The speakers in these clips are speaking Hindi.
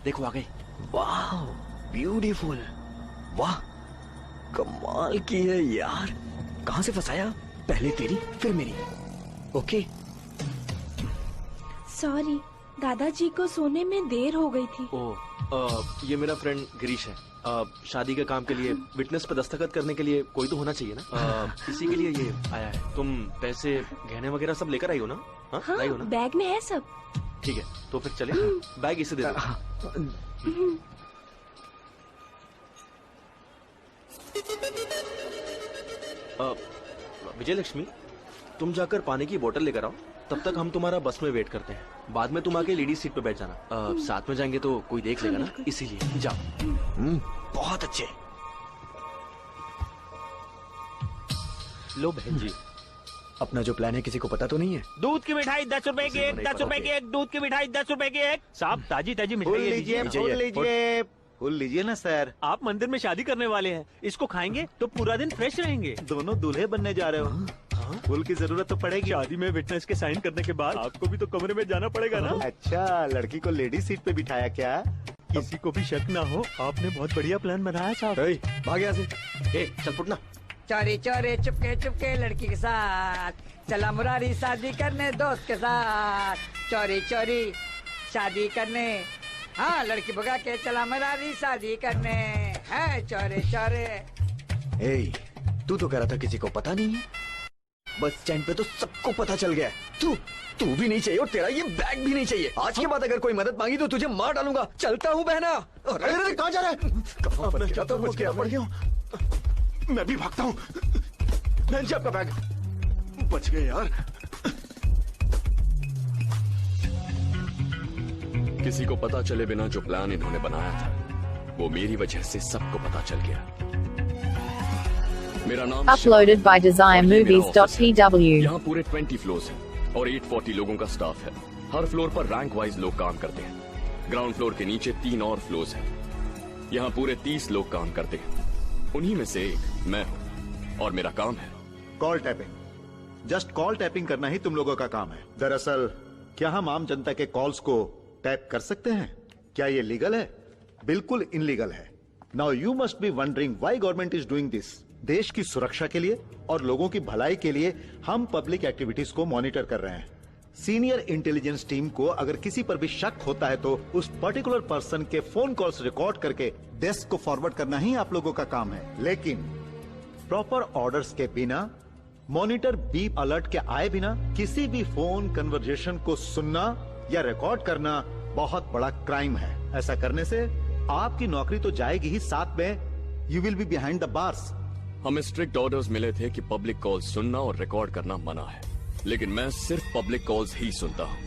देखो आ गई। वाह ब्यूटीफुल, वाह कमाल की है यार। कहां से फंसाया? पहले तेरी फिर मेरी। ओके सॉरी, दादाजी को सोने में देर हो गई थी। ये मेरा फ्रेंड गिरीश है। शादी के काम के लिए विटनेस पे दस्तखत करने के लिए कोई तो होना चाहिए ना। इसी के लिए ये आया है। तुम पैसे गहने वगैरह सब लेकर आई हो ना? हाँ, लाई हो ना? बैग में है सब। ठीक है तो फिर चले। बैग इसे दे दो। विजय लक्ष्मी, तुम जाकर पानी की बोतल लेकर आओ। तब तक हम तुम्हारा बस में वेट करते हैं। बाद में तुम आके लेडीज सीट पे बैठ जाना। साथ में जाएंगे तो कोई देख लेगा ना, इसीलिए जाओ। बहुत अच्छे। लो बहन जी, अपना जो प्लान है किसी को पता तो नहीं है? दूध की मिठाई 10 रुपए की एक, 10 रुपए की एक, दूध की मिठाई 10 रुपए की एक। साहब ताजी ताजी मिठाई लीजिए। फूल लीजिए ना सर। आप मंदिर में शादी करने वाले हैं, इसको खाएंगे तो पूरा दिन फ्रेश रहेंगे। दोनों दूल्हे बनने जा रहे हो। फूल की जरूरत तो पड़ेगी। शादी में विटनेस के साइन करने के बाद आपको भी तो कमरे में जाना पड़ेगा ना। अच्छा, लड़की को लेडी सीट पे बिठाया क्या? किसी को भी शक ना हो, आपने बहुत बढ़िया प्लान बनाया साहब। भाग यहाँ से। चल फुट ना। चोरी चोरी चुपके चुपके लड़की के साथ चला मुरारी शादी करने दोस्त के साथ। चोरी चोरी शादी करने, हाँ लड़की भगा के चला मुरारी शादी करने है। चोरी चोरी। तू तो कह रहा था किसी को पता नहीं है। बस स्टैंड पे तो सबको पता चल गया। तू भी नहीं चाहिए और तेरा ये बैग भी नहीं चाहिए। आज के बाद अगर कोई मदद मांगी तो तुझे मार डालूंगा। चलता हूँ बहना। अरे कहाँ जा रहा है? कहाँ फंस गया? तो पड़ गया। मैं भी भागता हूँ। बहन जी आपका बैग। बच गए यार। किसी को पता चले बिना जो प्लान इन्होंने बनाया था वो मेरी वजह से सबको पता चल गया। मेरा नाम Uploaded by DesireMovies.tw। यहाँ पूरे 20 फ्लोर्स हैं और 840 लोगों का स्टाफ है। हर फ्लोर पर रैंक वाइज लोग काम करते हैं। ग्राउंड फ्लोर के नीचे 3 और फ्लोर्स हैं। यहाँ पूरे 30 लोग काम करते हैं। उन्हीं में से एक मैं हूँ और मेरा काम है call tapping. Just call tapping करना ही तुम लोगों का काम है। दरअसल क्या हम आम जनता के कॉल्स को टैप कर सकते हैं? क्या ये लीगल है? बिल्कुल इनलीगल है। Now you must be wondering why government is doing this. देश की सुरक्षा के लिए और लोगों की भलाई के लिए हम पब्लिक एक्टिविटीज को मॉनिटर कर रहे हैं। सीनियर इंटेलिजेंस टीम को अगर किसी पर भी शक होता है तो उस पर्टिकुलर पर्सन के फोन कॉल्स रिकॉर्ड करके डेस्क को फॉरवर्ड करना ही आप लोगों का काम है। लेकिन प्रॉपर ऑर्डर्स के बिना, मॉनिटर बीप अलर्ट के आए बिना किसी भी फोन कन्वर्सेशन को सुनना या रिकॉर्ड करना बहुत बड़ा क्राइम है। ऐसा करने से आपकी नौकरी तो जाएगी ही, साथ में you will be behind the bars. हमें स्ट्रिक्ट ऑर्डर्स मिले थे कि पब्लिक कॉल्स सुनना और रिकॉर्ड करना मना है, लेकिन मैं सिर्फ पब्लिक कॉल्स ही सुनता हूँ।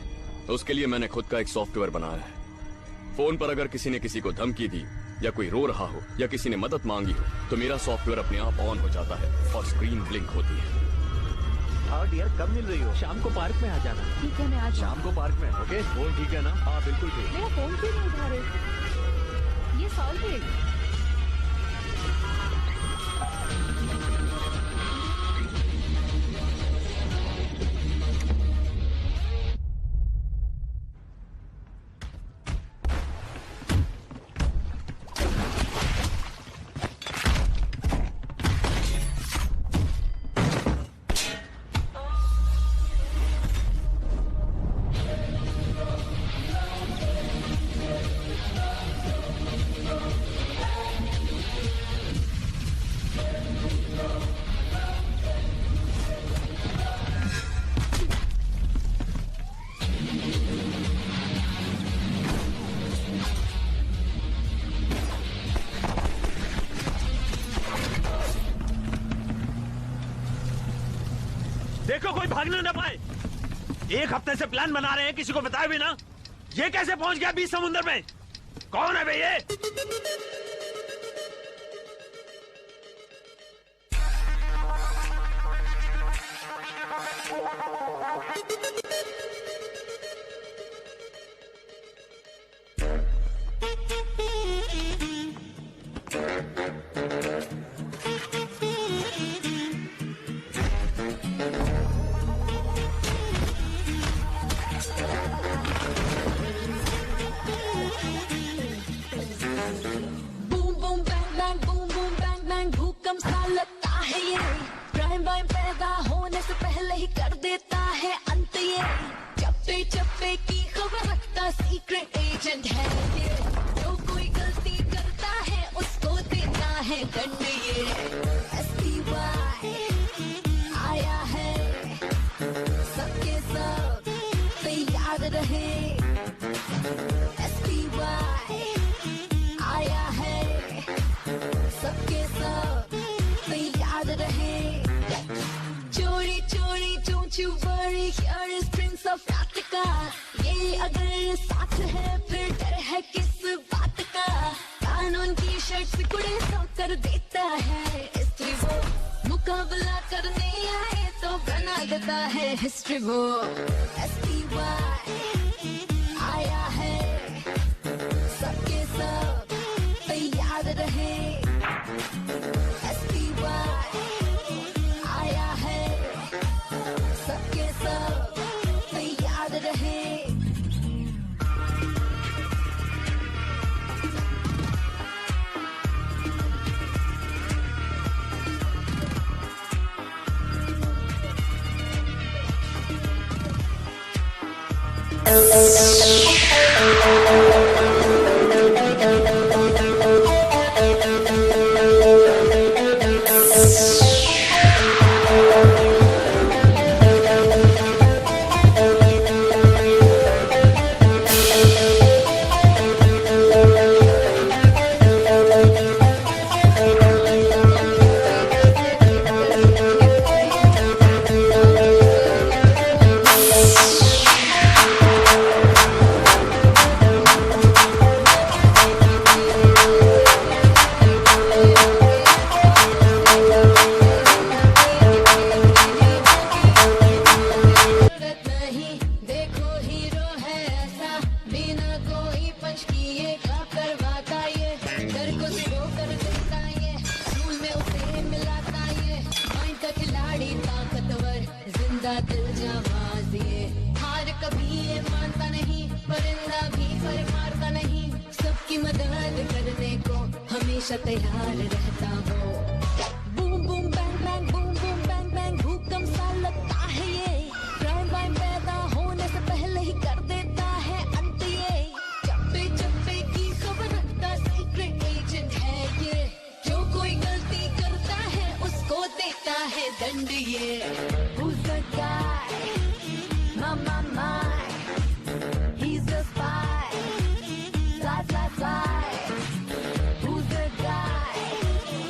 उसके लिए मैंने खुद का एक सॉफ्टवेयर बनाया है। फोन पर अगर किसी ने किसी को धमकी दी या कोई रो रहा हो या किसी ने मदद मांगी हो तो मेरा सॉफ्टवेयर अपने आप ऑन हो जाता है और स्क्रीन ब्लिंक होती है। हाँ डियर, कब मिल रही हो? शाम को पार्क में आ जाना। ठीक है मैं आज शाम को पार्क में, ओके? फोन ठीक है ना? हाँ बिल्कुल ठीक। मेरा फोन क्यों नहीं उठा रहे? ये सॉल्व है। देखो कोई भागने न पाए। एक हफ्ते से प्लान बना रहे हैं, किसी को बताया भी ना। ये कैसे पहुंच गया बीच समुद्र में? कौन है भैया? बूम बूम बैंग बैंग भूकंप सा लगता है ये। क्राइम वाइम पैदा होने से पहले ही कर देता है अंत ये। चप्पे चप्पे की खबर रखता सीक्रेट एजेंट है ये। जो कोई गलती करता है उसको देता है दंड ये। STY आया है, सबके सब तैयार रहे। STY आया है, सबके सब तैयार रहे। चोरी चोरी don't you worry, here is Prince of Africa। ये अगर साथ है फिर डर है किस बात का। कानून की शर्ट सिकुड़े तो कर देता है हिस्ट्री वो। मुकाबला करने आए तो बना देता है हिस्ट्री वो। STY आया है, सबके सब तैयार रहे। STY आया है, सबके सब तैयार रहे। जिंदा दिल जाबाज ये। हार कभी ये मानता नहीं, परिंदा भी पर मारता नहीं। सबकी मदद करने को हमेशा तैयार रहता हो। बूम बूम बैंग बैंग भूकंप सा लगता है ये। क्राइम वाइम पैदा होने से पहले ही कर देता है अंत ये। चप्पे चप्पे की खबर रखता सीक्रेट एजेंट है ये। जो कोई गलती करता है उसको देता है दंड ये। Who's the guy? My, he's a spy. Fly. Who's the guy?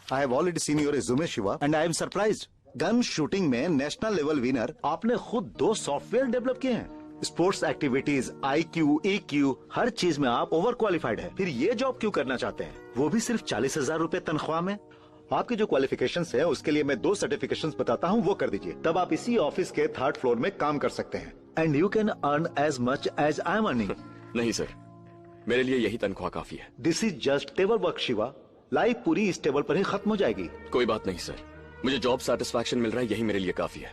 I have already seen your resume, Shiva, and I am surprised. Gun shooting में नेशनल लेवल विनर आपने खुद 2 सॉफ्टवेयर डेवलप किए हैं। स्पोर्ट्स एक्टिविटीज, IQ, EQ, हर चीज में आप ओवर क्वालिफाइड है। फिर ये जॉब क्यों करना चाहते हैं, वो भी सिर्फ 40,000 रूपए तनख्वाह में? आपकी जो क्वालिफिकेशंस है उसके लिए मैं 2 सर्टिफिकेशंस बताता हूँ, वो कर दीजिए। तब आप इसी ऑफिस के 3rd फ्लोर में काम कर सकते हैं। And you can earn as much as I am earning. नहीं सर, मेरे लिए यही तनख्वाह काफी है। This is just table work Shiva, life पूरी इस टेबल पर ही खत्म हो जाएगी। कोई बात नहीं सर, मुझे जॉब सेटिस्फैक्शन मिल रहा है, यही मेरे लिए काफी है।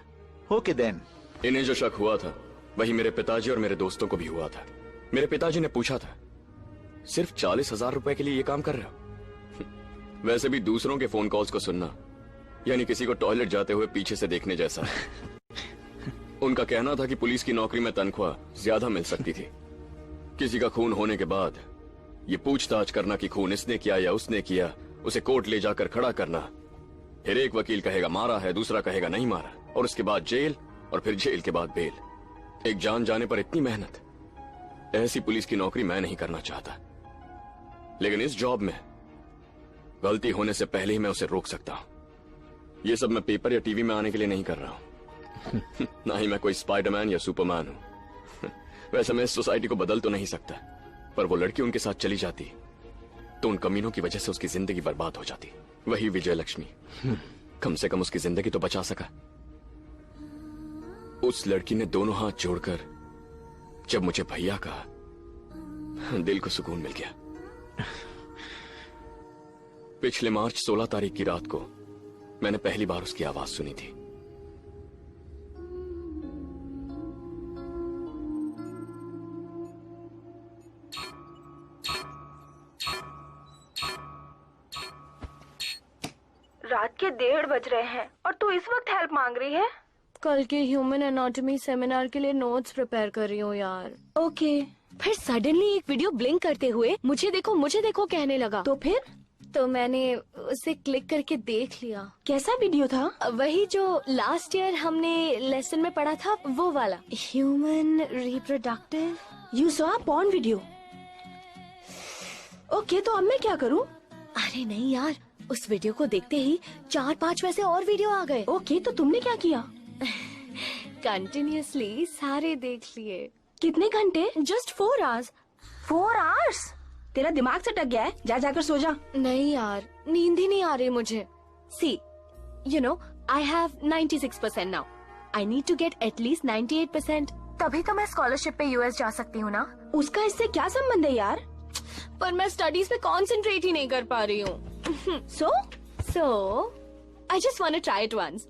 Okay then. इन्हें जो शक हुआ था वही मेरे पिताजी और मेरे दोस्तों को भी हुआ था। मेरे पिताजी ने पूछा था, सिर्फ 40,000 रुपए के लिए ये काम कर रहे हो? वैसे भी दूसरों के फोन कॉल्स को सुनना यानी किसी को टॉयलेट जाते हुए पीछे से देखने जैसा है। उनका कहना था कि पुलिस की नौकरी में तनख्वाह ज्यादा मिल सकती थी। किसी का खून होने के बाद ये पूछताछ करना कि खून इसने किया या उसने किया, उसे कोर्ट ले जाकर खड़ा करना, फिर एक वकील कहेगा मारा है, दूसरा कहेगा नहीं मारा, और उसके बाद जेल, और फिर जेल के बाद बेल। एक जान जाने पर इतनी मेहनत, ऐसी पुलिस की नौकरी मैं नहीं करना चाहता। लेकिन इस जॉब में गलती होने से पहले ही मैं उसे रोक सकता हूं। ये सब मैं पेपर या टीवी में आने के लिए नहीं कर रहा हूं। ना ही मैं कोई स्पाइडरमैन या सुपरमैन हूं। वैसे मैं इस सोसाइटी को बदल तो नहीं सकता, पर वो लड़की उनके साथ चली जाती तो उन कमीनों की वजह से उसकी जिंदगी बर्बाद हो जाती। वही विजय लक्ष्मी, कम से कम उसकी जिंदगी तो बचा सका। उस लड़की ने दोनों हाथ जोड़कर जब मुझे भैया कहा, दिल को सुकून मिल गया। पिछले मार्च 16 तारीख की रात को मैंने पहली बार उसकी आवाज सुनी थी। रात के 1:30 बज रहे हैं और तू इस वक्त हेल्प मांग रही है? कल के ह्यूमन एनाटॉमी सेमिनार के लिए नोट्स प्रिपेयर कर रही हूँ यार। ओके। फिर सडनली एक वीडियो ब्लिंक करते हुए मुझे देखो कहने लगा। तो फिर? तो मैंने उसे क्लिक करके देख लिया। कैसा वीडियो था? वही जो लास्ट ईयर हमने लेसन में पढ़ा था, वो वाला, human reproductive. You saw porn video? Okay, तो अब मैं क्या करूँ? अरे नहीं यार, उस वीडियो को देखते ही 4-5 वैसे और वीडियो आ गए। ओके, तो तुमने क्या किया? कंटिन्यूअसली सारे देख लिए। कितने घंटे? Just 4 hours. 4 आवर्स? तेरा दिमाग से टक गया है, जाकर सो जा। नहीं यार, नींद ही नहीं आ रही मुझे। See, you know, I have 96% now. I need to get at least 98%, तभी तो मैं स्कॉलरशिप पे US जा सकती हूँ ना। उसका इससे क्या संबंध है यार? पर मैं स्टडीज पे कंसंट्रेट ही नहीं कर पा रही हूँ। So, I just want to try it once.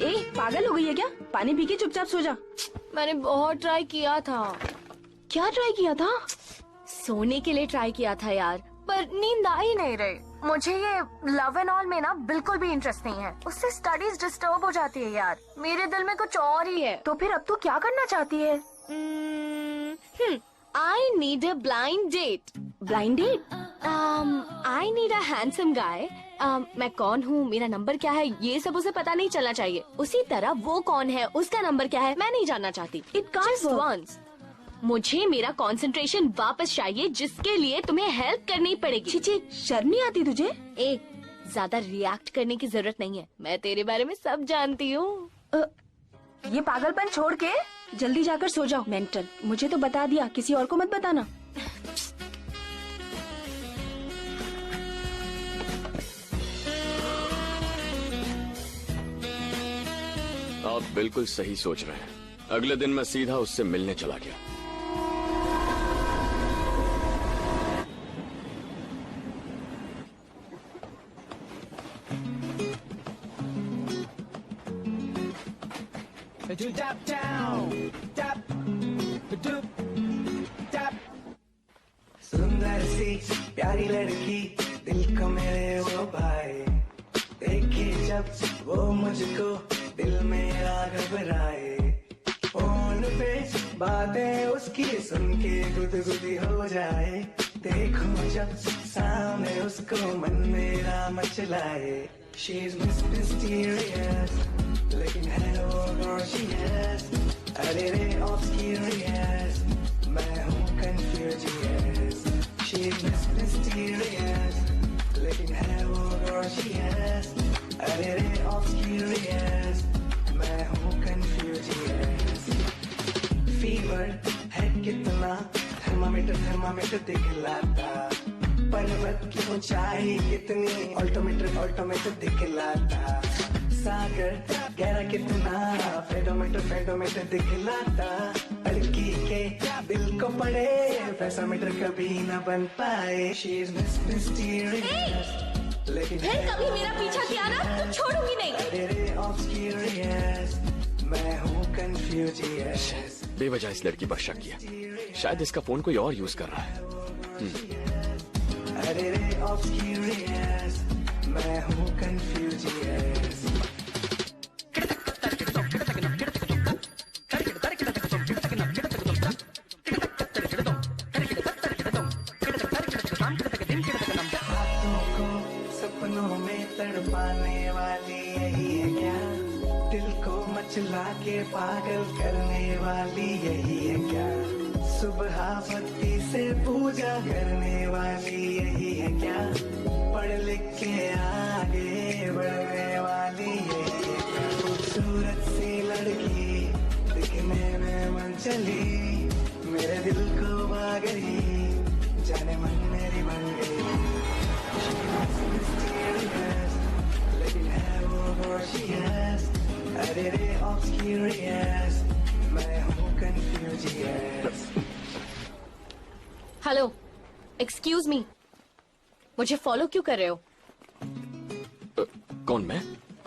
ए, पागल हो गई है क्या? पानी पी के चुपचाप सो जा। मैंने बहुत ट्राई किया था। क्या ट्राई किया था? सोने के लिए ट्राई किया था यार, पर नींद आ ही नहीं रही। मुझे ये लव एंड ऑल में ना बिल्कुल भी इंटरेस्ट नहीं है। उससे स्टडीज डिस्टर्ब हो जाती है यार। मेरे दिल में कुछ और ही है। तो फिर अब तू क्या करना चाहती है? I need a blind date. Blind date? I need a handsome guy. मैं कौन हूँ, मेरा नंबर क्या है, ये सब उसे पता नहीं चलना चाहिए। उसी तरह वो कौन है, उसका नंबर क्या है, मैं नहीं जानना चाहती। It can't work. once. मुझे मेरा कंसंट्रेशन वापस चाहिए, जिसके लिए तुम्हें हेल्प करनी पड़ेगी। चिची, शर्म नहीं आती तुझे? ज्यादा रिएक्ट करने की जरूरत नहीं है, मैं तेरे बारे में सब जानती हूँ। ये पागलपन छोड़ के जल्दी जाकर सो जाओ। मेंटल, मुझे तो बता दिया, किसी और को मत बताना। आप बिल्कुल सही सोच रहे हैं। अगले दिन मैं सीधा उससे मिलने चला गया। सुंदर सी प्यारी लड़की, दिल को मेरे वो भाई, देखी जब वो मुझको दिल मेरा घबराए। फोन पे बातें उसकी सुन के गुदगुदी हो जाए। देखो जब सामने उसको मन मेरा मचलाए। She's mysterious, लेकिन है वो gorgeous, अरे रे obscurious, मैं हूँ confucius। She's mysterious, लेकिन है वो what she has. अरे रे of curious, मैं हूँ confucius. Fever है कितना, थर्मामीटर दिखलाता. पर्वत की ऊंचाई कितनी, ऑल्टोमीटर दिखलाता. सागर गहरा कितना, फेडोमीटर दिखलाता. लड़की के दिल को पड़े, वैसा मीटर कभी न बन पाए. She is mysterious, लेकिन फिर कभी मेरा पीछा किया ना तो छोड़ूंगी नहीं. अरे ऑब्सक्यूरियस, मैं हूँ कंफ्यूजियस. बेवजह इस लड़की पर शक किया. शायद इसका फोन कोई और यूज कर रहा है. अरे ऑब्सक्यूरियस, मैं हूँ कंफ्यूजियस. हाथों को सपनों में तड़पाने वाली यही है क्या? दिल को मचला के पागल करने वाली यही है क्या? सुबह भक्ति से पूजा करने वाली यही है क्या? पढ़ लिख के आगे बढ़ने वाली यही है क्या? खूबसूरत सी लड़की दिखने में मन चली, मेरे दिल को भा गई, जाने मन मेरी बन गई. Mysterious, लेकिन है वो gorgeous. अरे रे obscurious, मैं हूँ confucius. हेलो, एक्सक्यूज मी, मुझे फॉलो क्यों कर रहे हो? कौन मैं?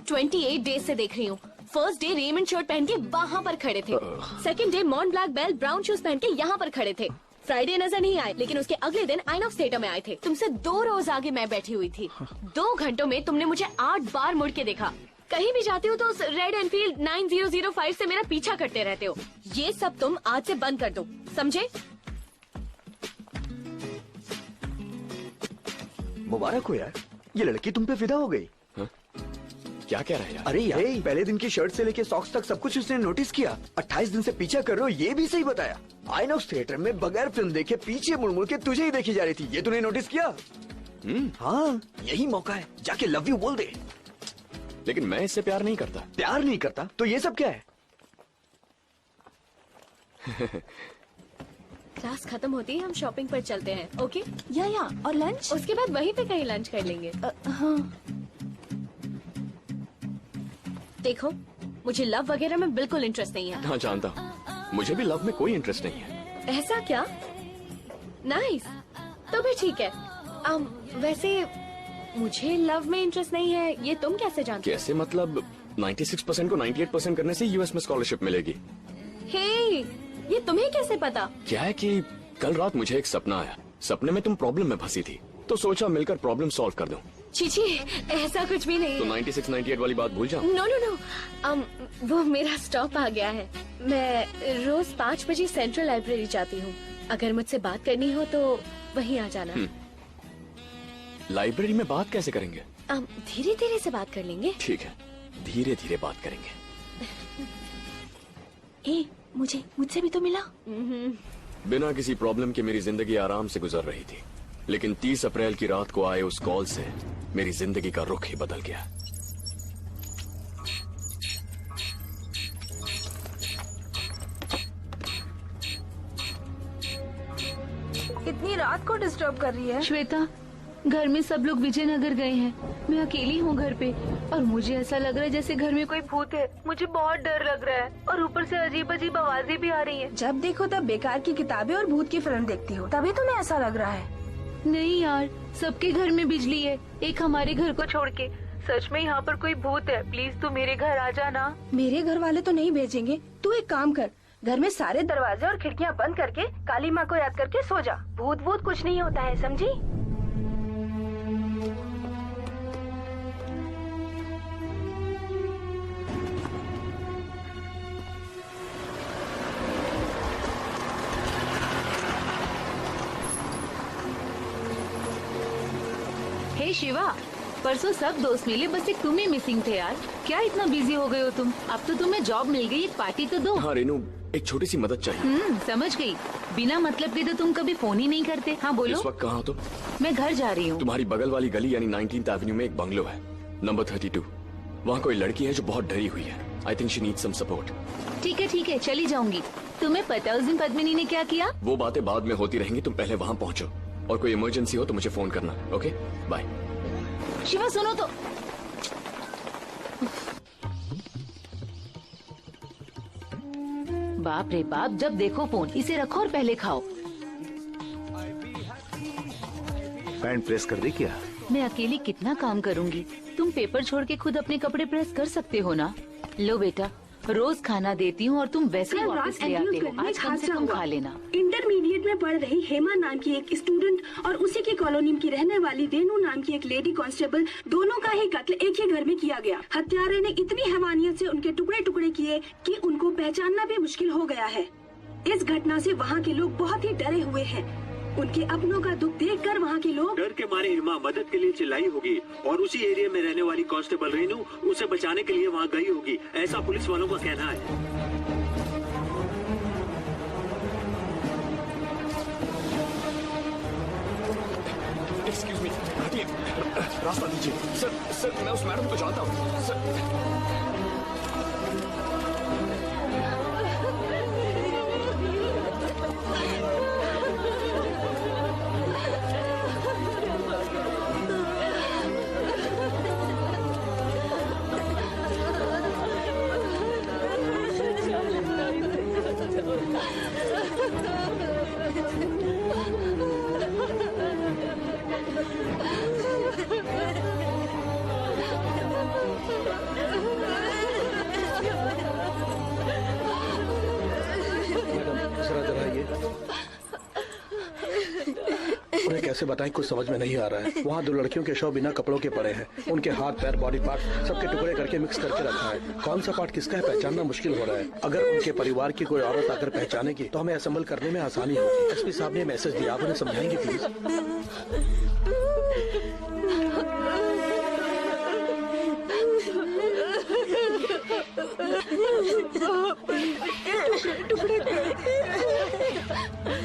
28 डेज से देख रही हूँ. फर्स्ट डे रेमंड शर्ट पहन के वहाँ पर खड़े थे. Second day mont black belt brown shoes पहन के यहाँ पर खड़े थे. फ्राइडे नजर नहीं आए, लेकिन उसके अगले दिन आइन ऑफ स्टेटा में आए थे. तुमसे 2 रोज आगे मैं बैठी हुई थी. 2 घंटों में तुमने मुझे 8 बार मुड़ के देखा. कहीं भी जाती हो तो उस रेड एनफील्ड 9005 से मेरा पीछा करते रहते हो. ये सब तुम आज से बंद कर दो, समझे? मुबारक हो यार, ये लड़की तुम पे फिदा हो गई. क्या कह रहा है यार? अरे यार, पहले दिन की शर्ट से लेके सॉक्स तक सब कुछ उसने नोटिस किया. 28 दिन से पीछा कर रहे हो, ये भी सही बताया. आइनॉक्स थिएटर में बगैर फिल्म देखे पीछे मुड़ मुड़ के तुझे ही देखी जा रही थी. ये तूने नोटिस किया? हाँ, यही मौका है, जाके लव यू बोल दे. लेकिन मैं इससे प्यार नहीं करता. प्यार नहीं करता तो ये सब क्या है? क्लास खत्म होती है हम शॉपिंग पर चलते हैं. ओके? या और लंच? उसके बाद वहीं पे कहीं लंच कर लेंगे. हाँ. देखो, मुझे लव वगैरह में बिल्कुल इंटरेस्ट नहीं है. हाँ जानता हूँ, मुझे भी लव में कोई इंटरेस्ट नहीं है. ऐसा क्या? नाइस, तो भी ठीक है. वैसे मुझे लव में इंटरेस्ट नहीं है, ये तुम कैसे जानते? कैसे मतलब? 96% को 98% करने से यूएस में स्कॉलरशिप मिलेगी. हे, ये तुम्हें कैसे पता? क्या है कि कल रात मुझे एक सपना आया. सपने में तुम प्रॉब्लम में फंसी थी, तो सोचा मिलकर प्रॉब्लम सॉल्व कर दूं. चीची, ऐसा कुछ भी नहीं. तो 96-98 वाली बात भूल जाओ. नो, वो मेरा स्टॉप आ गया है. मैं रोज 5 बजे सेंट्रल लाइब्रेरी जाती हूँ. अगर मुझसे बात करनी हो तो वहीं आ जाना. लाइब्रेरी में बात कैसे करेंगे? धीरे धीरे से बात कर लेंगे. ठीक है, धीरे धीरे बात करेंगे. मुझसे भी तो मिला. बिना किसी प्रॉब्लम के मेरी जिंदगी आराम से गुजर रही थी, लेकिन 30 अप्रैल की रात को आए उस कॉल से मेरी जिंदगी का रुख ही बदल गया. इतनी रात को डिस्टर्ब कर रही है. श्वेता, घर में सब लोग विजयनगर गए हैं. मैं अकेली हूँ घर पे और मुझे ऐसा लग रहा है जैसे घर में कोई भूत है. मुझे बहुत डर लग रहा है और ऊपर से अजीब अजीब आवाजें भी आ रही हैं. जब देखो तब बेकार की किताबें और भूत की फिल्म देखती हो, तभी तुम्हें ऐसा लग रहा है. नहीं यार, सबके घर में बिजली है, एक हमारे घर को छोड़ के. सच में यहाँ पर कोई भूत है. प्लीज तू मेरे घर आ जाना. मेरे घर वाले तो नहीं भेजेंगे. तू एक काम कर, घर में सारे दरवाजे और खिड़कियाँ बंद करके काली माँ को याद करके सो जा. भूत भूत कुछ नहीं होता है, समझी? हे शिवा, परसों सब दोस्त मिले, बस एक तुम ही मिसिंग थे यार. क्या इतना बिजी हो गए हो तुम? अब तो तुम्हें जॉब मिल गई, एक पार्टी तो दो. हाँ रेनू, एक छोटी सी मदद चाहिए. समझ गई. बिना मतलब के तो तुम कभी फोन ही नहीं करते। हाँ बोलो। इस वक्त कहाँ हो तुम? मैं घर जा रही हूँ। तुम्हारी बगल वाली गली यानी 19th एवेन्यू में एक बंगलो है, नंबर 32। वहाँ कोई लड़की है जो बहुत डरी हुई है। I think she needs some support. ठीक है, चली जाऊंगी। तुम्हें पता उस दिन पद्मिनी ने क्या किया? वो बातें बाद में होती रहेंगी, तुम पहले वहाँ पहुँचो, और कोई इमरजेंसी हो तो मुझे फोन करना। Okay bye. शिवा सुनो तो। बाप रे बाप, जब देखो फोन। इसे रखो और पहले खाओ। पैंट प्रेस कर दी क्या? मैं अकेली कितना काम करूंगी? तुम पेपर छोड़ के खुद अपने कपड़े प्रेस कर सकते हो ना। लो बेटा, रोज खाना देती हूँ और तुम वैसे ही वापस ले आते हो। आज कम से कम खा लेना। इंटरमीडिएट में पढ़ रही हेमा नाम की एक स्टूडेंट और उसी की कॉलोनी की रहने वाली रेनू नाम की एक लेडी कांस्टेबल, दोनों का ही कत्ल एक ही घर में किया गया। हत्यारे ने इतनी हैवानियत से उनके टुकड़े टुकड़े किए कि उनको पहचानना भी मुश्किल हो गया है। इस घटना से वहाँ के लोग बहुत ही डरे हुए हैं। उनके अपनों का दुख देखकर वहाँ के लोग डर के मारे हेमा मदद के लिए चिल्लाई होगी और उसी एरिया में रहने वाली कांस्टेबल रेनू उसे बचाने के लिए वहाँ गई होगी, ऐसा पुलिस वालों का कहना है। एक्सक्यूज मी, हटिए, रास्ता दीजिए। सर मैं उस मैडम को जानता हूँ सर। उन्हें कैसे बताएं, कुछ समझ में नहीं आ रहा है। वहाँ 2 लड़कियों के शव बिना कपड़ों के पड़े हैं। उनके हाथ पैर बॉडी पार्ट सबके टुकड़े करके मिक्स करके रखा है। कौन सा पार्ट किसका है पहचानना मुश्किल हो रहा है। अगर उनके परिवार की कोई औरत आकर पहचानेगी तो हमें असेंबल करने में आसानी होगी। एसपी साहब ने मैसेज दिया, आप उन्हें समझाएंगे प्लीज?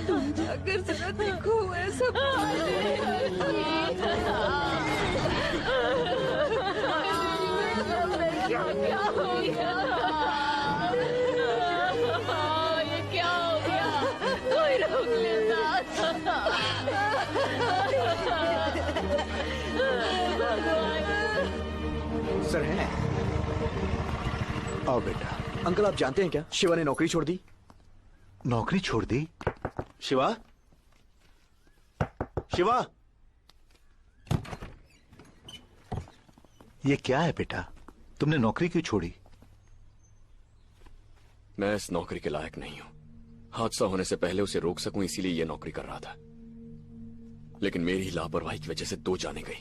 तुम जाकर जरा देखो ऐसा क्या हो गया? ये क्या हो गया? कोई रोक लेता। सर है। आओ बेटा। अंकल आप जानते हैं क्या, शिवा ने नौकरी छोड़ दी। नौकरी छोड़ दी? शिवा, शिवा, ये क्या है बेटा? तुमने नौकरी क्यों छोड़ी? मैं इस नौकरी के लायक नहीं हूं। हादसा होने से पहले उसे रोक सकूं इसीलिए ये नौकरी कर रहा था, लेकिन मेरी लापरवाही की वजह से 2 जाने गई,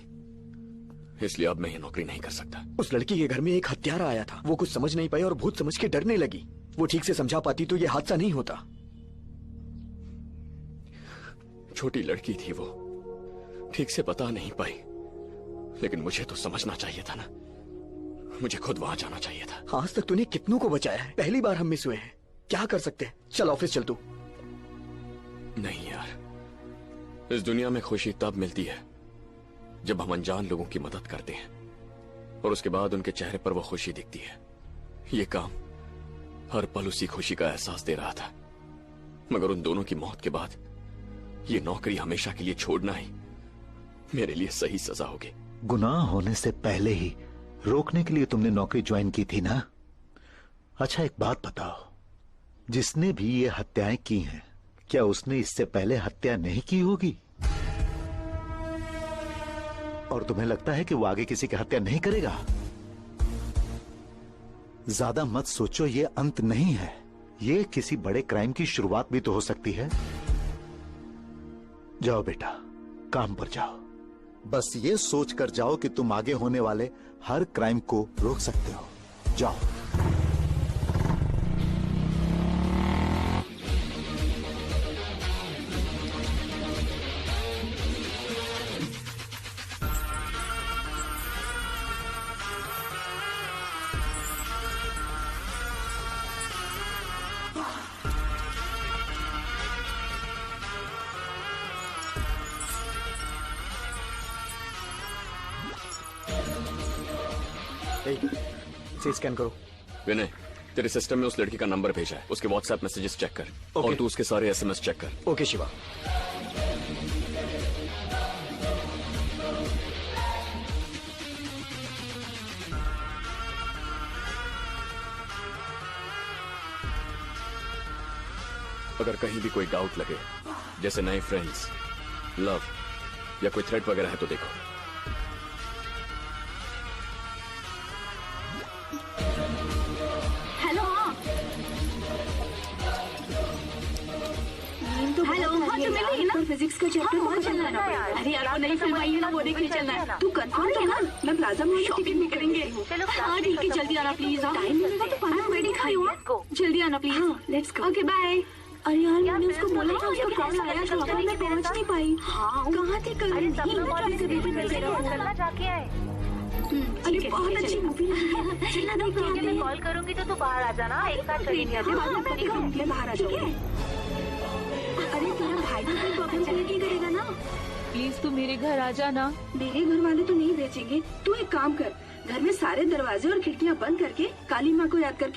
इसलिए अब मैं ये नौकरी नहीं कर सकता। उस लड़की के घर में एक हत्यारा आया था, वो कुछ समझ नहीं पाई और भूत समझ के डरने लगी। वो ठीक से समझा पाती तो ये हादसा नहीं होता। छोटी लड़की थी वो, ठीक से बता नहीं पाई, लेकिन मुझे तो समझना चाहिए था ना। मुझे खुद वहां जाना चाहिए था। आज तक तूने कितनों को बचाया है, पहली बार हम मिस हुए हैं। क्या कर सकते हैं? चल ऑफिस चल तू। नहीं यार, इस दुनिया में खुशी तब मिलती है जब हम अनजान लोगों की मदद करते हैं और उसके बाद उनके चेहरे पर वो खुशी दिखती है। ये काम हर पल उसी खुशी का एहसास दे रहा था, मगर उन दोनों की मौत के बाद ये नौकरी हमेशा के लिए छोड़ना ही मेरे लिए सही सजा होगी। गुनाह होने से पहले ही रोकने के लिए तुमने नौकरी ज्वाइन की थी ना? अच्छा एक बात बताओ, जिसने भी ये हत्याएं की हैं, क्या उसने इससे पहले हत्या नहीं की होगी? और तुम्हें लगता है कि वो आगे किसी की हत्या नहीं करेगा? ज्यादा मत सोचो, ये अंत नहीं है। ये किसी बड़े क्राइम की शुरुआत भी तो हो सकती है। जाओ बेटा, काम पर जाओ। बस ये सोच कर जाओ कि तुम आगे होने वाले हर क्राइम को रोक सकते हो। जाओ। से स्कैन करो। विनय, तेरे सिस्टम में उस लड़की का नंबर भेजा है, उसके व्हाट्सएप मैसेजेस चेक कर। ओके। और तू उसके सारे एसएमएस चेक कर। ओके शिवा। अगर कहीं भी कोई डाउट लगे, जैसे नए फ्रेंड्स, लव या कोई थ्रेट वगैरह है तो देखो। हेलो हेलो हाँ तो मिल रही ना फिजिक्स का चैप्टर बहुत चलना है। अरे आपको नई फिल्म आई है ना, वो देखने चलना है। तू कंफर्म तो ना? मैं प्लाजा मॉल शॉपिंग भी करेंगे। हाँ ठीक है, जल्दी आना प्लीज। टाइम मिलेगा तो पाना वेडिंग खाई हो, जल्दी आना please. Let's go. Okay bye. अरे यार मैंने उसको बोला था, उसका कॉल आया था, मैं पहुंच नहीं पाई। कहाँ थे कल? अरे बहुत अच्छी मूवी है। मैं कॉल करूंगी तो तू बाहर आ जाना, एक साथ चलेंगे। मैं बाहर आ जाऊंगी। अरे तेरा भाई तो कोई प्रॉब्लम क्रिएट नहीं करेगा ना? प्लीज तू मेरे घर आ जाना। मेरे घर वाले तो नहीं बेचेंगे। तू एक काम कर, घर में सारे दरवाजे और खिड़कियां बंद करके काली माँ को याद करके